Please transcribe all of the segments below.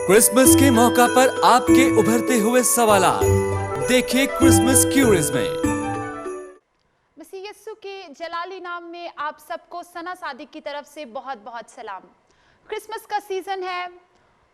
Christmas के मौका पर आपके उभरते हुए सवालात देखिए क्रिसमस क्यूरियस में। मसीह यस्सु के जलाली नाम में आप सबको सना सादिक की तरफ से बहुत बहुत सलाम। क्रिसमस का सीजन है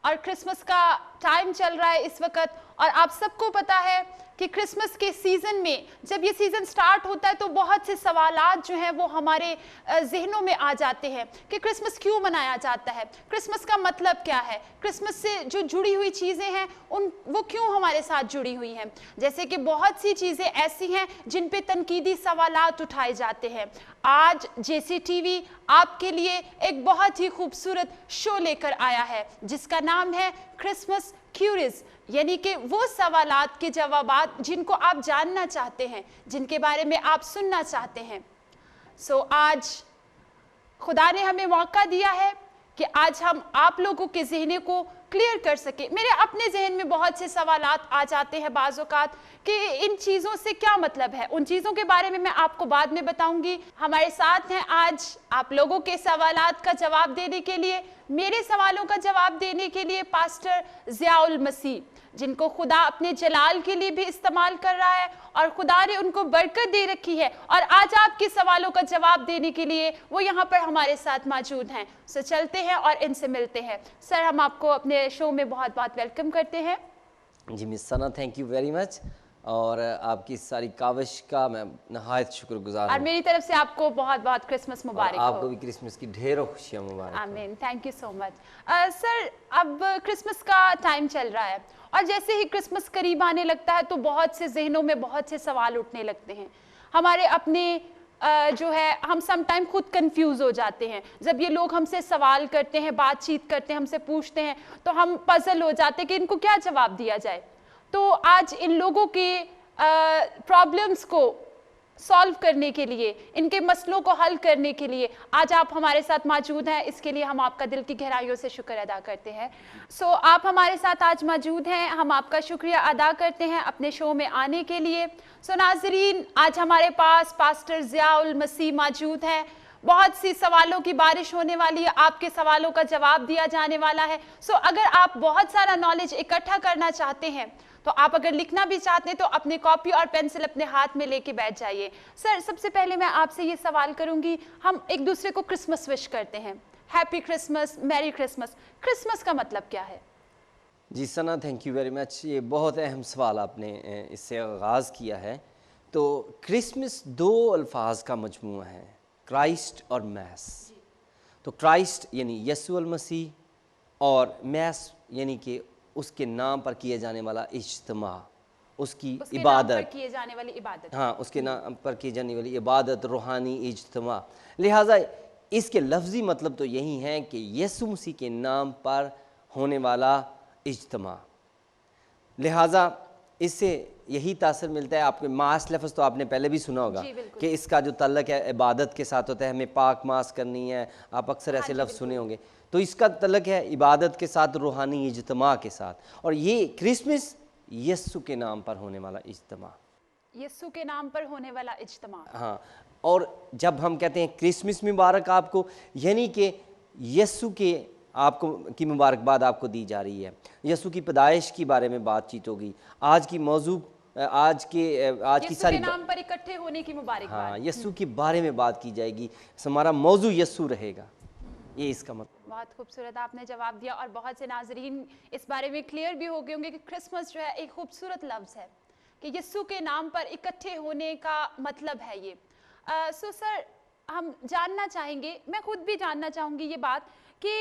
और क्रिसमस का टाइम चल रहा है इस वक्त, और आप सबको पता है कि क्रिसमस के सीज़न में जब ये सीज़न स्टार्ट होता है तो बहुत से सवालात जो हैं वो हमारे जहनों में आ जाते हैं कि क्रिसमस क्यों मनाया जाता है, क्रिसमस का मतलब क्या है, क्रिसमस से जो जुड़ी हुई चीज़ें हैं वो क्यों हमारे साथ जुड़ी हुई हैं। जैसे कि बहुत सी चीज़ें ऐसी हैं जिन पे तनकीदी सवालात उठाए जाते हैं। आज JCTV आपके लिए एक बहुत ही खूबसूरत शो लेकर आया है जिसका नाम है क्रिसमस क्यूरियस, यानी कि वो सवालात के जवाबात जिनको आप जानना चाहते हैं, जिनके बारे में आप सुनना चाहते हैं। आज खुदा ने हमें मौका दिया है कि आज हम आप लोगों के ज़हन को क्लियर कर सके। मेरे अपने जहन में बहुत से सवालात आ जाते हैं बाज़ औक़ात कि इन चीज़ों से क्या मतलब है। उन चीज़ों के बारे में मैं आपको बाद में बताऊंगी। हमारे साथ हैं आज आप लोगों के सवालात का जवाब देने के लिए, मेरे सवालों का जवाब देने के लिए पास्टर ज़ियाउल मसीह, जिनको खुदा अपने जलाल के लिए भी इस्तेमाल कर रहा है और खुदा ने उनको बरकत दे रखी है, और आज आपके सवालों का जवाब देने के लिए वो यहाँ पर हमारे साथ मौजूद हैं। चलते हैं और इनसे मिलते हैं। सर, हम आपको अपने शो में बहुत बहुत वेलकम करते हैं। जी miss Sana, thank you very much, और आपकी सारी काविश का मैं नहायत शुक्रगुजार हूँ। और मेरी तरफ से आपको बहुत बहुत क्रिसमस मुबारक हो। आपको भी क्रिसमस की ढेरों खुशियाँ मुबारक। आमीन, thank you so much. Sir, अब क्रिसमस का टाइम चल रहा है और जैसे ही क्रिसमस करीब आने लगता है तो बहुत से जहनों में बहुत से सवाल उठने लगते हैं। हमारे अपने जो है, हम सम टाइम खुद कंफ्यूज हो जाते हैं। जब ये लोग हमसे सवाल करते हैं, बातचीत करते हैं, हमसे पूछते हैं तो हम पजल हो जाते हैं कि इनको क्या जवाब दिया जाए। तो आज इन लोगों के प्रॉब्लम्स को सॉल्व करने के लिए, इनके मसलों को हल करने के लिए आज आप हमारे साथ मौजूद हैं। इसके लिए हम आपका दिल की गहराइयों से शुक्र अदा करते हैं। आप हमारे साथ आज मौजूद हैं, हम आपका शुक्रिया अदा करते हैं अपने शो में आने के लिए। नाज़रीन, आज हमारे पास पास्टर ज़ियाउल मसीह मौजूद हैं। बहुत सी सवालों की बारिश होने वाली है, आपके सवालों का जवाब दिया जाने वाला है। अगर आप बहुत सारा नॉलेज इकट्ठा करना चाहते हैं तो आप अगर लिखना भी चाहते हैं तो अपने कॉपी और पेंसिल अपने हाथ में लेके बैठ जाइए। सर, सबसे पहले मैं आपसे ये सवाल करूंगी, हम एक दूसरे को क्रिसमस विश करते हैं, happy Christmas, merry Christmas. Christmas का मतलब क्या है? जी सना, थैंक यू वेरी मच। ये बहुत अहम सवाल आपने इससे आगाज़ किया है। तो क्रिसमस दो अल्फाज का मजमूआ है, क्राइस्ट और मैस। तो क्राइस्ट यानी यस्सु अल मसीह, और मैस यानी कि उसके नाम पर किए जाने वाला इज्तिमा, उसकी इबादत, किए जाने वाली इबादत। हाँ, उसके नाम पर की जाने वाली इबादत, रूहानी इज्तिमा। लिहाजा इसके लफ्ज़ी मतलब तो यही है कि यीशु मसीह के नाम पर होने वाला इज्तिमा। लिहाजा इससे यही तासर मिलता है। आपके मास लफ्ज़ तो आपने पहले भी सुना होगा कि इसका जो तल्लक है इबादत के साथ होता है, हमें पाक मास करनी है। आप अक्सर ऐसे लफ्ज़ सुने होंगे। तो इसका तल्लक है इबादत के साथ, रूहानी इज्तिमा के साथ। और ये क्रिसमस यस्सु के नाम पर होने वाला इज्तिमा, यस्सु के नाम पर होने वाला इज्तिमा। हाँ, और जब हम कहते हैं क्रिसमस मुबारक आपको, यानी कि यस्सु के आपको की मुबारकबाद आपको दी जा रही है। यस्सु की पैदाइश के बारे में बातचीत होगी। आज की मौजू आज की सारी नाम पर इकट्ठे होने की मुबारकबाद। हाँ, यस्सु के बारे में बात की जाएगी। हमारा मौजू यस्सु रहेगा, ये इसका मतलब। बहुत खूबसूरत आपने जवाब दिया, और बहुत से नाजरीन इस बारे में क्लियर भी हो गए होंगे कि क्रिसमस जो है एक खूबसूरत लफ्ज़ है कि यस्सु के नाम पर इकट्ठे होने का मतलब है ये। सर, हम जानना चाहेंगे, मैं खुद भी जानना चाहूँगी ये बात कि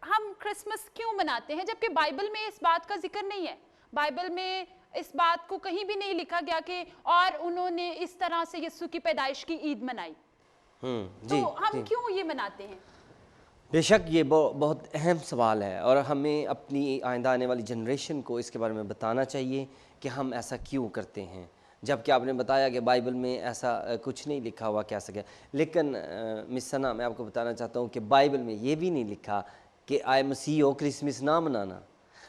हम क्रिसमस क्यों मनाते हैं, जबकि बाइबल में इस बात का जिक्र नहीं है। बाइबल में इस बात को कहीं भी नहीं लिखा गया कि और उन्होंने इस तरह से यीशु की पैदाइश की ईद मनाई। तो हम क्यों ये मनाते हैं? बेशक ये बहुत अहम सवाल है, और हमें अपनी आइंदा आने वाली जनरेशन को इसके बारे में बताना चाहिए कि हम ऐसा क्यों करते हैं। जबकि आपने बताया कि बाइबल में ऐसा कुछ नहीं लिखा हुआ क्या सके, लेकिन मिस सना, मैं आपको बताना चाहता हूँ कि बाइबल में ये भी नहीं लिखा कि आए मसीह हो क्रिसमस ना मनाना।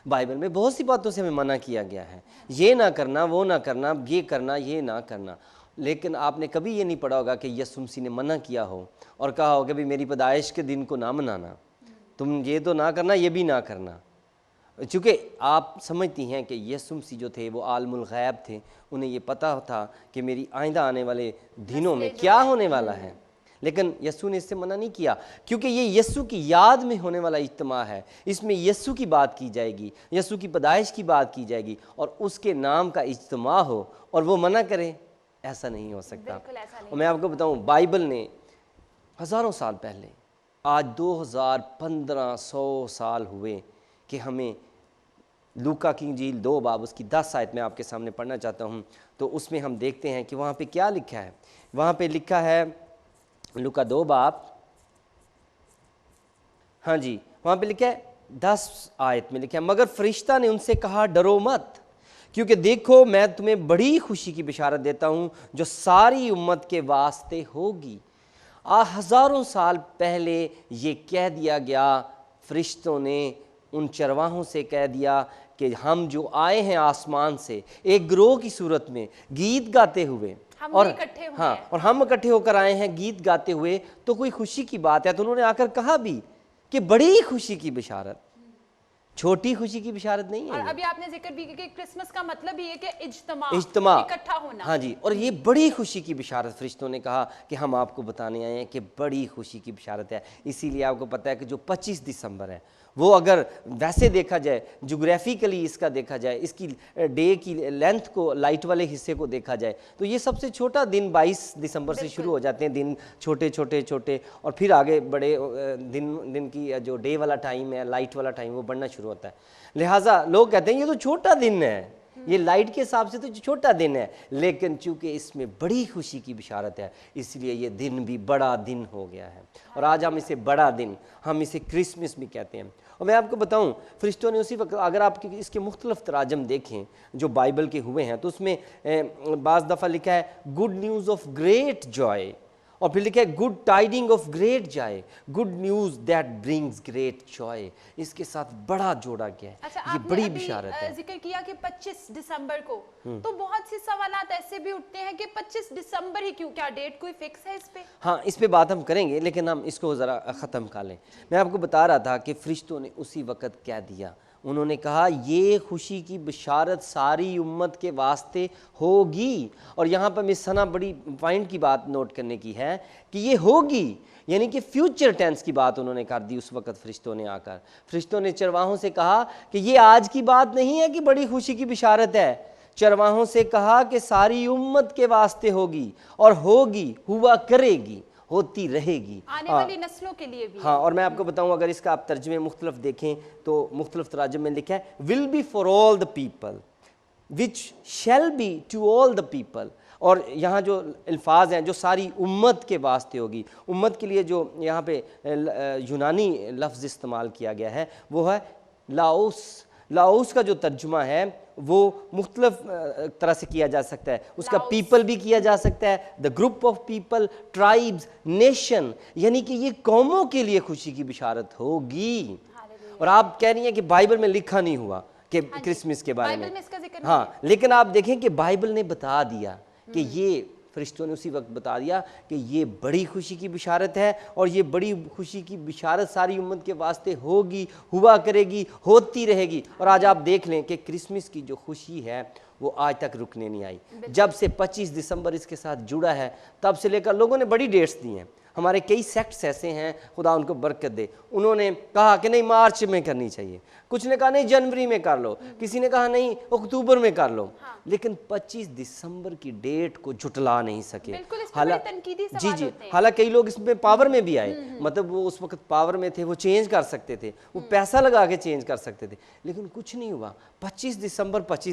बाइबल में बहुत सी बातों से हमें मना किया गया है, ये ना करना, वो ना करना, ये करना, ये ना करना। लेकिन आपने कभी ये नहीं पढ़ा होगा कि यीशु मसीह ने मना किया हो और कहा हो कि भाई मेरी पैदाइश के दिन को ना मनाना। तुम ये तो ना करना, ये भी ना करना। चूँकि आप समझती हैं कि यीशु मसीह जो थे वो आलमुल गैब थे, उन्हें ये पता था कि मेरी आइंदा आने वाले दिनों में क्या होने वाला है, लेकिन यीशु ने इससे मना नहीं किया, क्योंकि ये यीशु की याद में होने वाला इज्तिमा है। इसमें यीशु की बात की जाएगी, यीशु की पैदाइश की बात की जाएगी और उसके नाम का इज्तिमा हो और वो मना करे, ऐसा नहीं हो सकता। और मैं आपको बताऊं, बाइबल ने हज़ारों साल पहले, आज 2500 साल हुए कि हमें लूका की इंजील 2 बाब उसकी 10 आयत में आपके सामने पढ़ना चाहता हूँ। तो उसमें हम देखते हैं कि वहाँ पे क्या लिखा है। वहाँ पे लिखा है लूका 2 बाब, हाँ जी, वहाँ पे लिखा है 10 आयत में लिखा है, मगर फरिश्ता ने उनसे कहा, डरो मत, क्योंकि देखो मैं तुम्हें बड़ी खुशी की बिशारत देता हूँ जो सारी उम्मत के वास्ते होगी। हज़ारों साल पहले ये कह दिया गया, फरिश्तों ने उन चरवाहों से कह दिया कि हम जो आए हैं आसमान से एक गिरोह की सूरत में गीत गाते हुए, और हाँ, और हम इकट्ठे होकर आए हैं गीत गाते हुए, तो कोई खुशी की बात है। तो उन्होंने आकर कहा भी कि बड़ी खुशी की बिशारत, छोटी खुशी की बिशारत नहीं है। और अभी आपने जिक्र भी किया कि क्रिसमस का मतलब ही है कि इज्तिमा, इकट्ठा होना। हाँ जी, और ये बड़ी खुशी की बिशारत फरिश्तों ने कहा कि हम आपको बताने आए हैं कि बड़ी खुशी की बिशारत है। इसीलिए आपको पता है कि जो 25 दिसंबर है, वो अगर वैसे देखा जाए, जोग्राफिकली इसका देखा जाए, इसकी डे की लेंथ को, लाइट वाले हिस्से को देखा जाए, तो ये सबसे छोटा दिन 22 दिसंबर से शुरू हो जाते हैं दिन, छोटे छोटे छोटे, और फिर आगे बड़े दिन की जो डे वाला टाइम है, लाइट वाला टाइम, वो बढ़ना शुरू होता है। लिहाजा लोग कहते हैं ये तो छोटा दिन है, ये लाइट के हिसाब से तो छोटा दिन है, लेकिन चूंकि इसमें बड़ी खुशी की बिशारत है, इसलिए ये दिन भी बड़ा दिन हो गया है। और आज हम इसे बड़ा दिन, हम इसे क्रिसमस भी कहते हैं। और मैं आपको बताऊं, फरिश्तों ने उसी वक्त, अगर आप इसके मुख्तलिफ तराजम देखें जो बाइबल के हुए हैं, तो उसमें बाज़ दफ़ा लिखा है good news of great Joy, और फिर लिखा है good tidying of great Joy, good news that brings great Joy. इसके साथ बड़ा जोड़ा गया है। अच्छा, ये बड़ी बिशारत है। जिक्र किया कि 25 दिसंबर को, तो बहुत से सवालात ऐसे भी उठते हैं कि 25 दिसंबर ही क्यों, क्या डेट कोई फिक्स है इस पे? हाँ, इस पे बात हम करेंगे, लेकिन हम इसको ज़रा ख़त्म कर लें। मैं आपको बता रहा था कि फरिश्तों ने उसी वक़्त कह दिया, उन्होंने कहा ये खुशी की बिशारत सारी उम्मत के वास्ते होगी। और यहाँ पर मिस सना बड़ी पॉइंट की बात नोट करने की है कि ये होगी, यानी कि फ्यूचर टेंस की बात उन्होंने कर दी उस वक़्त फरिश्तों ने आकर। फरिश्तों ने चरवाहों से कहा कि ये आज की बात नहीं है कि बड़ी खुशी की बिशारत है, चरवाहों से कहा कि सारी उम्मत के वास्ते होगी, और होगी, हुआ करेगी, होती रहेगी, आने वाली नस्लों के लिए भी। हाँ, और मैं आपको बताऊं, अगर इसका आप तर्जुमे मुख्तलिफ देखें तो मुख्तलिफ तराजुम में लिखा है will be for all the people which shall be to all the people. और यहाँ जो अल्फाज हैं जो सारी उम्मत के वास्ते होगी, उम्मत के लिए जो यहाँ पे यूनानी लफ्ज़ इस्तेमाल किया गया है वो है लाओस। लाओस का जो तर्जुमा है वो मुख्तलिफ तरह से किया जा सकता है। उसका पीपल भी किया जा सकता है, the group of people, tribes, nation, यानी कि ये कौमों के लिए खुशी की बिशारत होगी। और आप कह रही हैं कि बाइबल में लिखा नहीं हुआ कि क्रिसमस के बारे में, हाँ, लेकिन आप देखें कि बाइबल ने बता दिया कि ये, फरिश्तों ने उसी वक्त बता दिया कि ये बड़ी खुशी की बिशारत है, और ये बड़ी खुशी की बिशारत सारी उम्मत के वास्ते होगी, हुआ करेगी, होती रहेगी। और आज आप देख लें कि क्रिसमस की जो खुशी है वो आज तक रुकने नहीं आई। जब से 25 दिसंबर इसके साथ जुड़ा है, तब से लेकर लोगों ने बड़ी डेट्स दी हैं। हमारे कई सेक्ट्स ऐसे हैं, खुदा उनको बरकत दे, उन्होंने कहा कि नहीं मार्च में करनी चाहिए, कुछ ने कहा नहीं जनवरी में कर लो, किसी ने कहा नहीं अक्टूबर में कर लो, लेकिन 25 दिसंबर की डेट को जुटला नहीं सके। जी जी, हालांकि कई लोग इसमें पावर में भी आए, मतलब वो उस वक्त पावर में थे, वो चेंज कर सकते थे, वो पैसा लगा के चेंज कर सकते थे, लेकिन कुछ नहीं हुआ। 25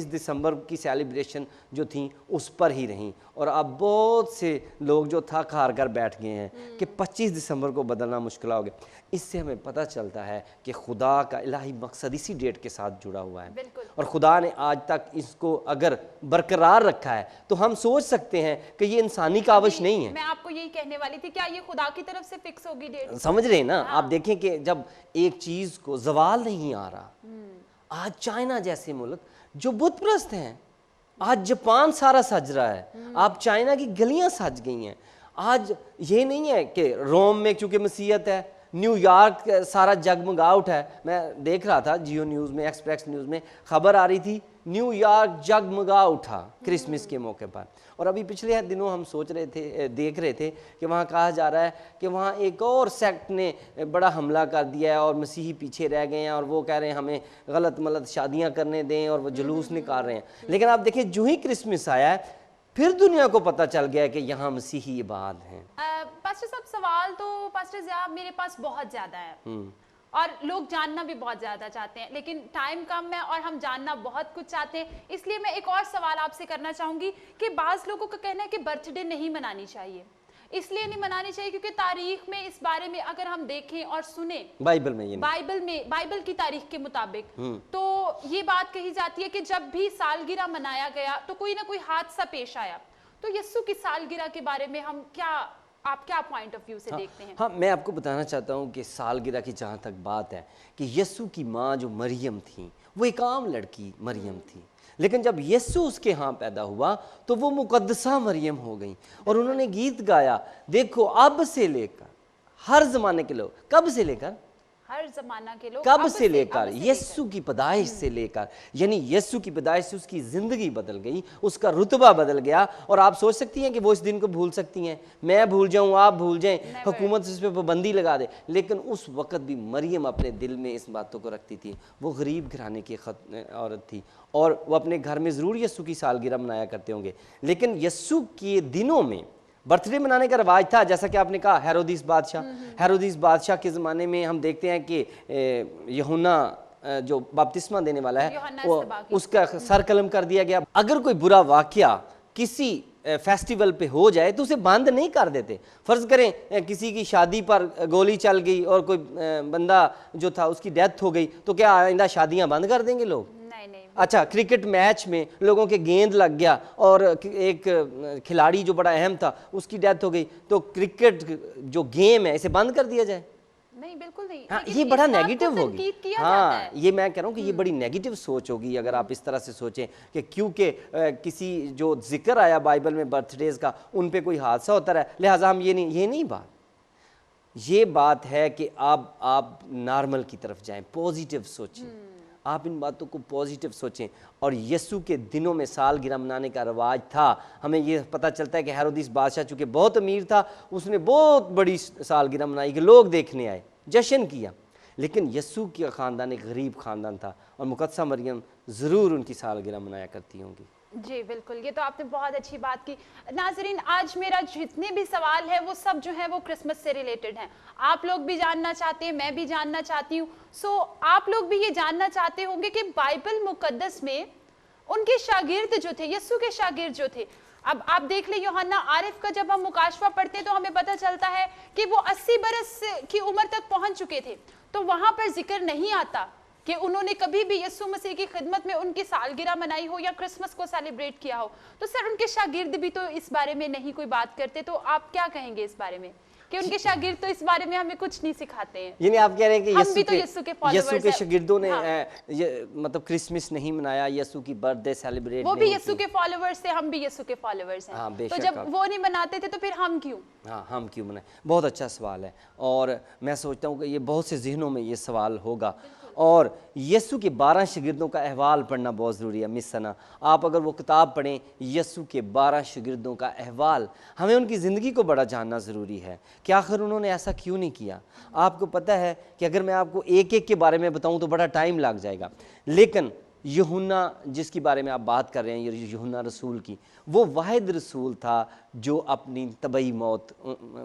दिसंबर की सेलिब्रेशन जो थी उस पर ही रहीं। और अब बहुत से लोग जो थक हार कर बैठ गए हैं कि 25 दिसंबर को बदलना मुश्किल हो गया। इससे हमें पता चलता है कि खुदा का इलाही मकसद इसी डेट के साथ जुड़ा हुआ है, और खुदा ने आज तक इसको अगर बरकरार रखा है तो हम सोच सकते हैं कि ये इंसानी काविश नहीं है। मैं आपको यही कहने वाली थी, क्या ये खुदा की तरफ से फिक्स होगी डेट? समझ रहे हैं ना? आप देखें कि जब एक चीज को जवाल नहीं आ रहा, आज चाइना जैसे मुल्क जो बुत परस्त हैं, आज जापान सारा सज रहा है, आप चाइना की गलियां सज गई हैं। आज ये नहीं है कि रोम में चूंकि मसीहत है, न्यूयॉर्क सारा जगमगा उठा है। मैं देख रहा था जियो न्यूज़ में, एक्सप्रेस न्यूज़ में खबर आ रही थी, न्यूयॉर्क जगमगा उठा क्रिसमस के मौके पर। और अभी पिछले दिनों हम सोच रहे थे, देख रहे थे कि वहाँ कहा जा रहा है कि वहाँ एक और सेक्ट ने बड़ा हमला कर दिया है और मसीही पीछे रह गए हैं और वो कह रहे हैं हमें गलत मलत शादियाँ करने दें और वो जुलूस निकाल रहे हैं। लेकिन आप देखिए जो ही क्रिसमस आया है फिर दुनिया को पता चल गया कि यहाँ मसीही इबाद हैं। पास्टर साहब, सवाल तो पास्टर साहब मेरे पास बहुत ज्यादा है और लोग जानना भी बहुत ज्यादा चाहते हैं, लेकिन टाइम कम है और हम जानना बहुत कुछ चाहते हैं। इसलिए मैं एक और सवाल आपसे करना चाहूंगी कि बाज लोगों का कहना है कि बर्थडे नहीं मनानी चाहिए। इसलिए नहीं मनानी चाहिए क्योंकि तारीख में इस बारे में अगर हम देखें और सुने, बाइबल की तारीख के मुताबिक तो ये बात कही जाती है कि जब भी सालगिरह मनाया गया तो कोई ना कोई हादसा पेश आया। तो यीशु की सालगिरह के बारे में आप क्या पॉइंट ऑफ व्यू से देखते हैं? हाँ, मैं आपको बताना चाहता हूँ कि सालगिरह की जहाँ तक बात है कि यीशु की माँ जो मरियम थी वो एक आम लड़की मरियम थी, लेकिन जब यीशु उसके यहाँ पैदा हुआ तो वो मुकद्दसा मरियम हो गई। और उन्होंने गीत गाया, देखो अब से लेकर हर जमाने के लोग, कब से लेकर हर जमाना के लोग, कब से लेकर यीशु की पैदाइश से लेकर, यानी यीशु की पैदाइश से उसकी जिंदगी बदल गई, उसका रुतबा बदल गया। और आप सोच सकती हैं कि वो इस दिन को भूल सकती हैं, मैं भूल जाऊं, आप भूल जाएं, हुकूमत इस पे पाबंदी लगा दे, लेकिन उस वक्त भी मरियम अपने दिल में इस बातों को रखती थी। वो गरीब घराने की औरत थी और वो अपने घर में ज़रूर यीशु की सालगिरह मनाया करते होंगे, लेकिन यीशु के दिनों में बर्थडे मनाने का रवाज था। जैसा कि आपने कहा हेरोदिस बादशाह के ज़माने में हम देखते हैं कि यूहन्ना जो बपतिस्मा देने वाला है वो उसका सर कलम कर दिया गया। अगर कोई बुरा वाकया किसी फेस्टिवल पे हो जाए तो उसे बंद नहीं कर देते। फ़र्ज़ करें किसी की शादी पर गोली चल गई और कोई बंदा जो था उसकी डेथ हो गई, तो क्या आइंदा शादियाँ बंद कर देंगे लोग? अच्छा, क्रिकेट मैच में लोगों के गेंद लग गया और एक खिलाड़ी जो बड़ा अहम था उसकी डेथ हो गई, तो क्रिकेट जो गेम है इसे बंद कर दिया जाए? नहीं, बिल्कुल नहीं। हाँ, ये बड़ा नेगेटिव होगी। हाँ, ये मैं कह रहा हूँ कि ये बड़ी नेगेटिव सोच होगी अगर आप इस तरह से सोचें कि क्योंकि किसी जो जिक्र आया बाइबल में बर्थडेज का उन पे कोई हादसा होता रहा, लिहाजा हम ये नहीं बात। ये बात है कि आप नॉर्मल की तरफ जाएं, पॉजिटिव सोचें, आप इन बातों को पॉजिटिव सोचें। और यीशु के दिनों में सालगिरह मनाने का रवाज था। हमें ये पता चलता है कि हेरोदिस बादशाह चूँकि बहुत अमीर था, उसने बहुत बड़ी सालगिरह मनाई कि लोग देखने आए, जश्न किया। लेकिन यीशु का ख़ानदान एक गरीब ख़ानदान था और मुकद्दसा मरियम ज़रूर उनकी सालगिरह मनाया करती होंगी। जी बिल्कुल, ये तो आपने बहुत अच्छी बात की। नाज़रीन, आज मेरा जितने भी सवाल है वो सब जो है वो क्रिसमस से रिलेटेड हैं। आप लोग भी जानना चाहते हैं, मैं भी जानना चाहती हूँ। सो आप लोग भी ये जानना चाहते होंगे कि बाइबल मुकद्दस में उनके शागिर्द जो थे, यीशु के शागिर्द जो थे, अब आप देख ले यूहन्ना आरिफ का जब हम मुकाशवा पढ़ते हैं तो हमें पता चलता है कि वो 80 बरस की उम्र तक पहुंच चुके थे। तो वहां पर जिक्र नहीं आता कि उन्होंने कभी भी यीशु मसीह की खिदमत में उनकी सालगिरह मनाई हो या क्रिसमस को सेलिब्रेट किया हो। तो सर, उनके शागिर्द भी तो इस बारे में नहीं कोई बात करते, तो आप क्या कहेंगे इस बारे में कि उनके शागिर्द तो इस बारे में हमें कुछ नहीं सिखाते हैं? यानी आप कह रहे हैं कि यीशु के शागिर्दों ने मतलब क्रिसमस नहीं मनाया, यीशु की बर्थडे सेलिब्रेट, वो भी यीशु के फॉलोअर्स थे, हम भी यीशु के फॉलोअर्स हैं। हाँ, तो जब वो नहीं मनाते थे तो फिर हम क्यों? हाँ, हम क्यों मनाए? बहुत अच्छा सवाल है और मैं सोचता हूँ कि ये बहुत से जहनों में ये सवाल होगा। और यीशु के 12 शागिर्दों का अहवाल पढ़ना बहुत ज़रूरी है। मिस सना, आप अगर वो किताब पढ़ें यीशु के 12 शागिर्दों का अहवाल, हमें उनकी ज़िंदगी को बड़ा जानना ज़रूरी है कि आखिर उन्होंने ऐसा क्यों नहीं किया। आपको पता है कि अगर मैं आपको एक एक के बारे में बताऊं तो बड़ा टाइम लग जाएगा, लेकिन यूहन्ना जिसकी बारे में आप बात कर रहे हैं, यूहन्ना रसूल की, वो वाहिद रसूल था जो अपनी तबई मौत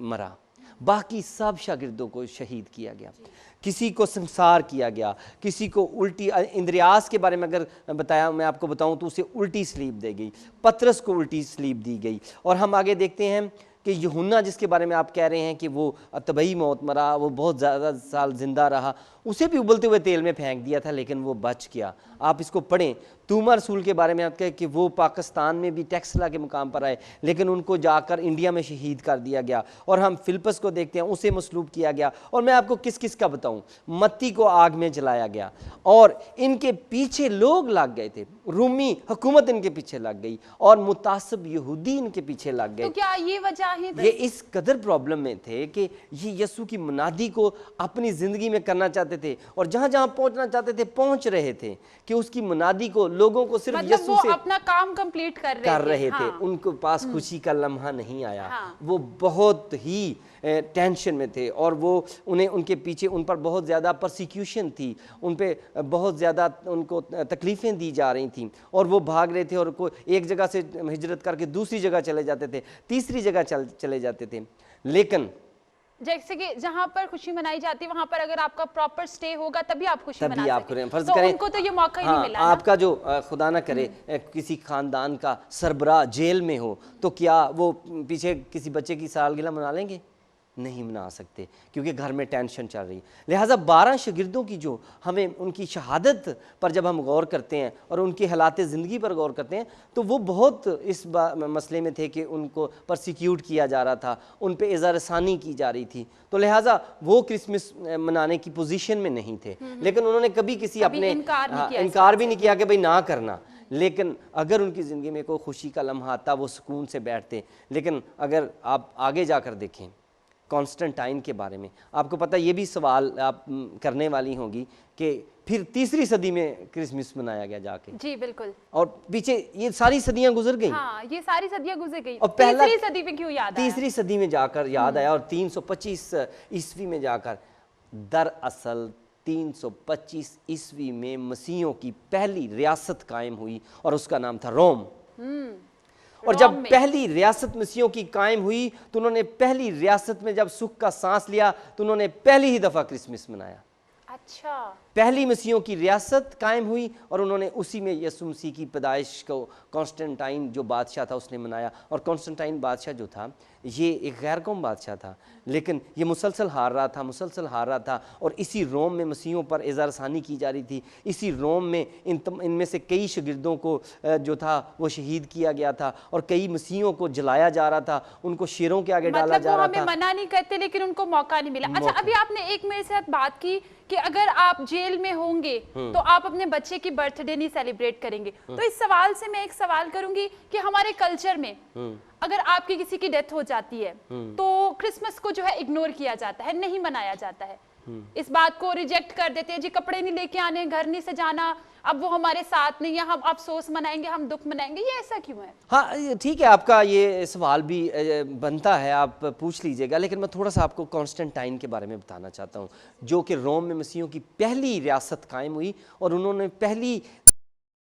मरा। बाकी सब शागिर्दों को शहीद किया गया, किसी को संसार किया गया, किसी को उल्टी, इंद्रियास के बारे में अगर बताया मैं आपको बताऊं तो उसे उल्टी स्लीप दी गई, पतरस को उल्टी स्लीप दी गई। और हम आगे देखते हैं कि यूहन्ना जिसके बारे में आप कह रहे हैं कि वो तबई मौत मरा, वो बहुत ज़्यादा साल ज़िंदा रहा, उसे भी उबलते हुए तेल में फेंक दिया था, लेकिन वो बच गया। आप इसको पढ़ें। तूमा रसूल के बारे में आप कहें कि वो पाकिस्तान में भी टैक्सला के मुकाम पर आए, लेकिन उनको जाकर इंडिया में शहीद कर दिया गया। और हम फिलिपस को देखते हैं, उसे मसलूब किया गया। और मैं आपको किस किस का बताऊं, मत्ती को आग में जलाया गया, और इनके पीछे लोग लग गए थे। रूमी हुकूमत इनके पीछे लग गई, और मुतासब यहूदी इनके पीछे लग गए। तो क्या ये वजह है? ये इस कदर प्रॉब्लम में थे कि ये यीशु की मुनादी को अपनी ज़िंदगी में करना चाहते थे, और जहाँ जहाँ पहुँचना चाहते थे पहुँच रहे थे, कि उसकी मुनादी को लोगों को सिर्फ मतलब यीशु वो से अपना काम कंप्लीट कर रहे थे। हाँ। उनके पास खुशी का लम्हा नहीं आया। हाँ। वो बहुत ही टेंशन में थे, और वो उन्हें उनके पीछे उन पर बहुत ज़्यादा परसिक्यूशन थी, उन पे बहुत ज़्यादा उनको तकलीफ़ें दी जा रही थी, और वो भाग रहे थे, और को एक जगह से हिजरत करके दूसरी जगह चले जाते थे, तीसरी जगह चले जाते थे। लेकिन जैसे कि जहाँ पर खुशी मनाई जाती है वहाँ पर अगर आपका प्रॉपर स्टे होगा तभी आप खुशी तभी मना आप सकें। करें। फर्ज तो करें उनको तो ये मौका ही हाँ, नहीं मिला ना। आपका जो खुदा ना करे किसी खानदान का सरबराह जेल में हो, तो क्या वो पीछे किसी बच्चे की सालगिरह मना लेंगे? नहीं मना सकते, क्योंकि घर में टेंशन चल रही है। लिहाजा 12 शागिर्दों की जो हमें उनकी शहादत पर जब हम गौर करते हैं और उनकी हालात ज़िंदगी पर गौर करते हैं, तो वो बहुत इस मसले में थे कि उनको परसिक्यूट किया जा रहा था, उन पे इज़्ज़ा रसानी की जा रही थी। तो लिहाजा वो क्रिसमस मनाने की पोजीशन में नहीं थे, लेकिन उन्होंने कभी किसी अपने इनकार भी नहीं किया कि भाई ना करना। लेकिन अगर उनकी ज़िंदगी में कोई खुशी का लम्हा आता, वो सुकून से बैठते। लेकिन अगर आप आगे जाकर देखें कॉन्स्टेंटाइन के बारे में, आपको पता ये भी सवाल आप करने वाली होंगी कि फिर तीसरी सदी में क्रिसमस मनाया गया जाके। जी बिल्कुल। और पीछे ये सारी सदियां गुजर गई। हाँ, ये सारी सदियां गुजर गई। और पहला तीसरी सदी में क्यों याद आया? तीसरी सदी में जाकर याद आया, और 325 ईस्वी में जाकर, दरअसल 325 ईस्वी में मसीहों की पहली रियासत कायम हुई, और उसका नाम था रोम। और जब पहली रियासत मसीहों की कायम हुई, तो उन्होंने पहली रियासत में जब सुख का सांस लिया, तो उन्होंने पहली ही दफा क्रिसमस मनाया। अच्छा। पहली मसीहों की रियासत कायम हुई, और उन्होंने उसी में यीशु मसीह की पैदाइश को कॉन्स्टेंटाइन जो बादशाह था उसने मनाया। और कॉन्स्टेंटाइन बादशाह जो था, ये एक गैर कौम बादशाह था, लेकिन ये मुसलसल हार रहा था, और इसी रोम में मसीहों पर इज़्ज़ा रसानी की जा रही थी। इसी रोम में इनमें से कई शागिर्दों को जो था वो शहीद किया गया था, और कई मसीहों को जलाया जा रहा था, उनको शेरों के आगे डाला जा रहा था। हमें मना नहीं करते, लेकिन उनको मौका नहीं मिला। अच्छा, अभी आपने एक मेरे साथ बात की कि अगर आप जेल में होंगे तो आप अपने बच्चे की बर्थडे नहीं सेलिब्रेट करेंगे। तो इस सवाल से मैं एक सवाल करूंगी कि हमारे कल्चर में अगर आपकी किसी की डेथ हो जाती है तो क्रिसमस को जो है इग्नोर किया जाता है, नहीं मनाया जाता है, इस बात को रिजेक्ट कर देते हैं। जी कपड़े नहीं लेके आने, घर नहीं सजाना, अब वो हमारे साथ नहीं है, हम अफसोस मनाएंगे, हम दुख मनाएंगे। ये ऐसा क्यों है? हाँ ठीक है, आपका ये सवाल भी बनता है, आप पूछ लीजिएगा। लेकिन मैं थोड़ा सा आपको कॉन्स्टेंटाइन के बारे में बताना चाहता हूँ, जो कि रोम में मसीहों की पहली रियासत कायम हुई, और उन्होंने पहली